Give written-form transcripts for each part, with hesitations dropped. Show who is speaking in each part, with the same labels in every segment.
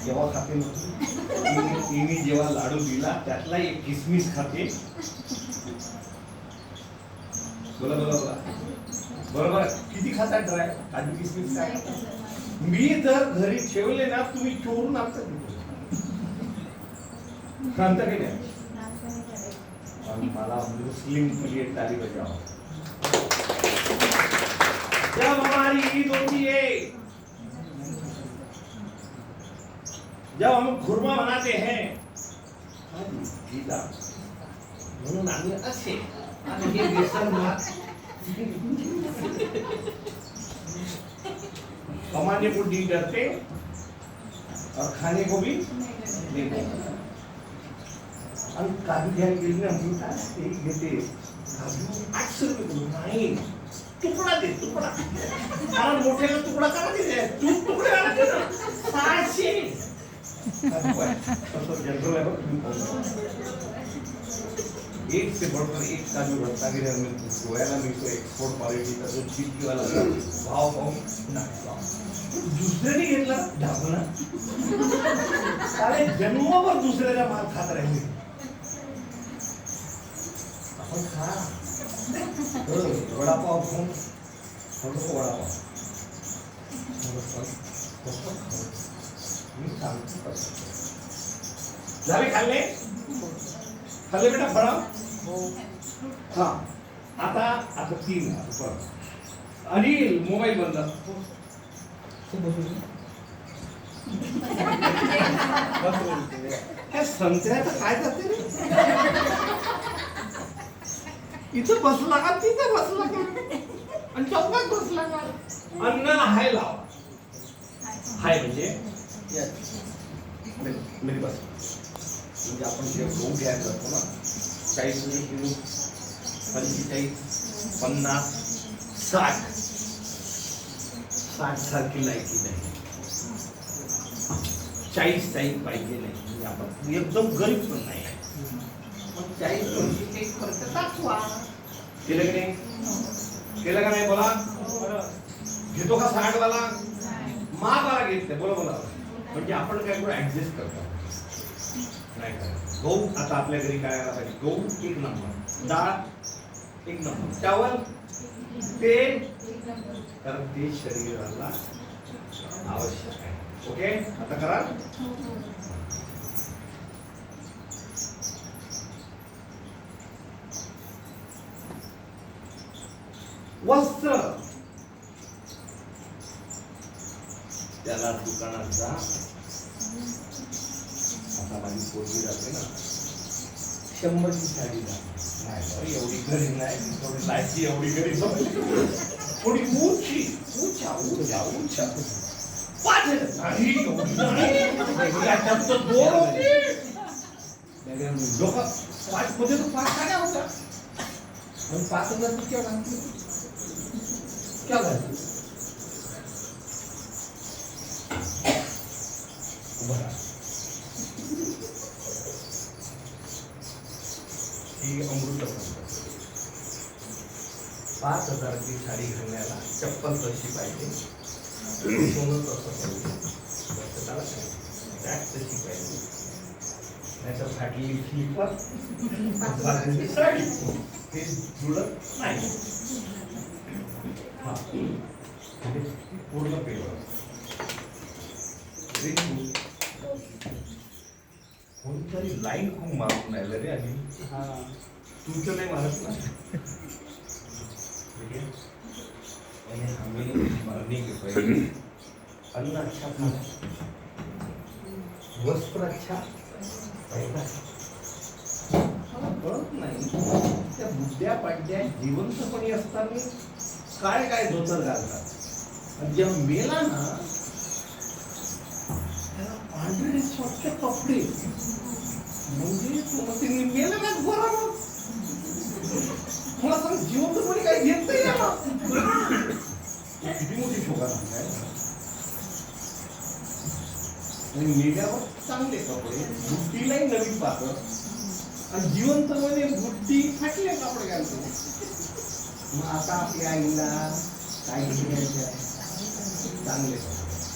Speaker 1: जेव्हा खाते तिने जेव्हा लाडू दिला त्यातला एक किसमिस खाते. बोला बोला बोला बरोबर. किती खाता ड्राय काजू किसमिस काय? मी जर घरी ठेवले ना तुम्ही चोरून आणता की नाही? मला मुस्लिम के लिए ताली बजाओ. जब हमारी ईद होती है, जब हम खुरमा बनाते हैं, म्हणून आम्ही असे आणि हे बेसन भात कमाने को डी करते और खाने को भी नहीं करते. आणि काजू घ्यायला गेली ना मी काय ते घेते काजू 800 रुपये किलो. नाही तुकडा दे तुकडा. कारण मोठ्याला तुकडा करा दे तू तुकडे आला दे ना 600. जनरल है एक से बढ़कर एक काजू रत्नागिरी में गोयाला मिलतो एक्सपोर्ट क्वालिटी का जो चीप वाला भाव भाव दूसरे ने घेतला ढाबना साले जन्मभर दुसऱ्याचा माल खात राहिले. आपण खा वडापाव खाऊन वडापाव झाले खाल्ले खाल्ले बेटा फळा. हा आता आता 3 अनिल मोबाईल बंद. संत्र्याचं काय करते रे? इथं बसला का तिथं बसला का आणि चौकात बसला का? अन्न हाय लाव. हाय म्हणजे मेरी बस म्हणजे आपण जे गहू घ्यायला जातो ना 40 रुपये किलो 45 50 60 सारखी लायकी नाही. 40 पाहिजे नाही म्हणजे आपण एकदम गरीब पण नाही. मग 40 वर्षी एक खर्च दाखवा. केलं की नाही? केलं का नाही बोला. घेतो का 60 वाला? महागाला घेतलं. बोला बोला. म्हणजे आपण काय करू ऍडजस्ट करतो नाही का? गहू आता आपल्या घरी काय आला पाहिजे? गहू 1 नंबर, डाळ 1 नंबर, चावल तेल कारण ते शरीराला आवश्यक आहे. ओके आता करा. वस्त्र त्याला दुकानात जा. आता माझी पोरगी जाते ना 100ची साडी जा. नाही एवढी गरीब नाही थोडी लायची एवढी गरीब थोडी उंची उंचा उंचा उंचा 5,000 नाही एवढी नाही त्याच्यात 2 होती. लोक 5 मध्ये तो 5 साड्या होता पण 5,000 ची केवढा क्या घालतो? ही अमृत 5,000 ची साडी घालण्याला चप्पल तशी पाहिजे, सोनं तसं पाहिजे, बॅग तशी पाहिजे, नाहीतर फाटलेली स्लीपर साडी हे जुळत नाही. हा पूर्ण पेवर कोणतरी लाईन खूप मारून राहिलं रे. आणि तुमचं नाही मारत ना. हमें मरने के पहले अन्न अच्छा खाना, वस्त्र अच्छा पहिला. कळत नाही त्या बुद्ध्या पाड्या जिवंतपणी असताना काय काय धोतर घालतात आणि जेव्हा मेला ना त्याला पांढरे स्वच्छ कपडे म्हणजे मेला ना गोरा मला सांग जिवंतपणी काय घेत नाही ना. किती मोठी शोभा काय मेल्यावर चांगले कपडे बुट्टीलाही नवीन पात्र आणि जिवंत मध्ये बुट्टी फाटले कपडे घालतो. मग आता आपल्या आईला काय कपडे घ्यायचे आहे? चांगले.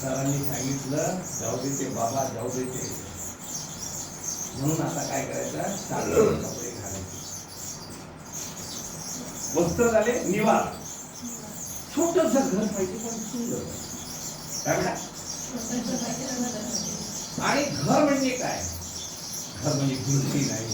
Speaker 1: सरांनी सांगितलं जाऊ दे ते बाबा, जाऊ दे ते. म्हणून आता काय करायचं? चांगले कपडे घालायचे. वस्त्र झाले, निवार. छोटस घर पाहिजे पण सुंदर. काय म्हणा? आणि घर म्हणजे काय? घर म्हणजे भिंती नाही,